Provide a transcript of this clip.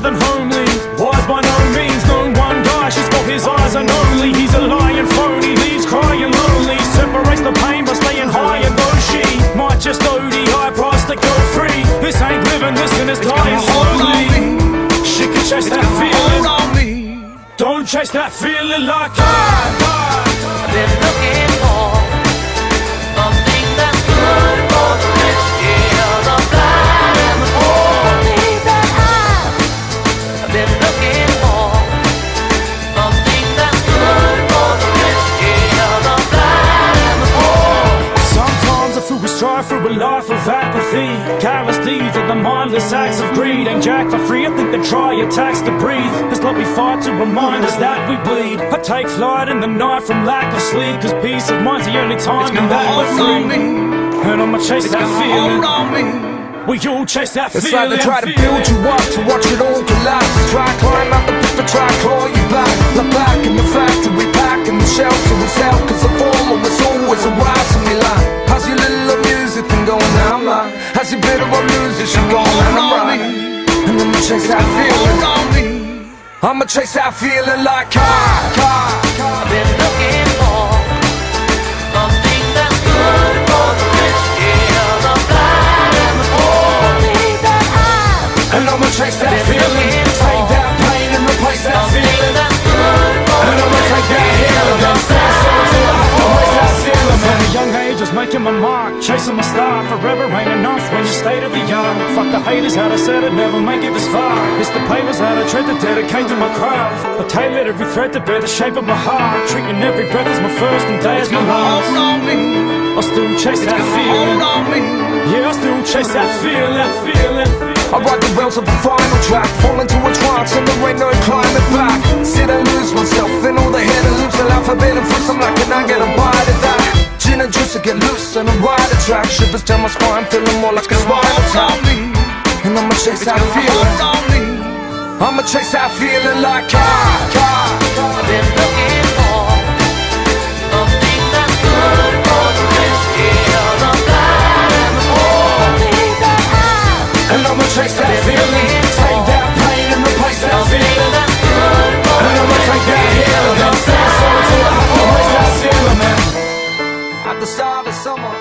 far than homely. Wise by no means, known one guy, she's got his eyes and only. He's a lying phony, leaves crying lonely. Separates the pain by staying high, and though she might just OD, high price to go free. This ain't living, listen, it's dying slowly. She can chase that feeling. Don't chase that feeling like I've been looking for something that's good for the risky, the blind and the poor. That I've been looking for something that's good for the risky, the blind and the poor. Sometimes I feel we strive for a life of apathy, careless deeds and the mindless acts of greed. Ain't jack for free, I think they try attacks to breathe. It's like we fight to remind us that we bleed. I take flight in the night from lack of sleep, cause peace of mind's the only time that we're free. And I'ma chase that feeling. We all chase that feeling. It's like they try to build you up to watch it all collapse. Try climb out the pit to try claw you back. The back in the factory, back in the shelter we sell, cause the fall was always a rise and we lie. How's your little music been going now, man? How's your bit of a music she going and I'm right? And I'ma chase that feeling. I'ma chase that feeling like I've been looking for something that's good for the risky, the blind and the poor. And I'ma chase that feeling. Take that pain and replace that feeling. And I'ma take that healing. Then stand so till I have to raise that ceiling. From a young age I was making my mark, chasing my star. Forever ain't enough when you stay to the yard. Fuck the haters, how they said it, never make it this far. It's the papers, how they tread to dedicate to my craft. I tailored every thread to bear the shape of my heart, treating every breath as my first and day as my last. I still chase that feeling. Yeah, I still chase that feeling. I ride the rails of the final track, fall into a trance and there ain't no climbing back. Sit and lose myself in all the hidden loops and alphabet and fruits. I'm like, can I get a bite of that? Gin and juice to get loose and I ride a track. Shivers down my spine, feeling more like a spinal tap. And I'ma chase that feeling. I'ma chase that feeling like I've been looking for something that's good for the risky, the blind and the poor. And I'ma chase that feeling. Take that pain and replace that feeling. And I'ma take that healing. Then stand so till I have to raise that ceiling, man. At the start of summer,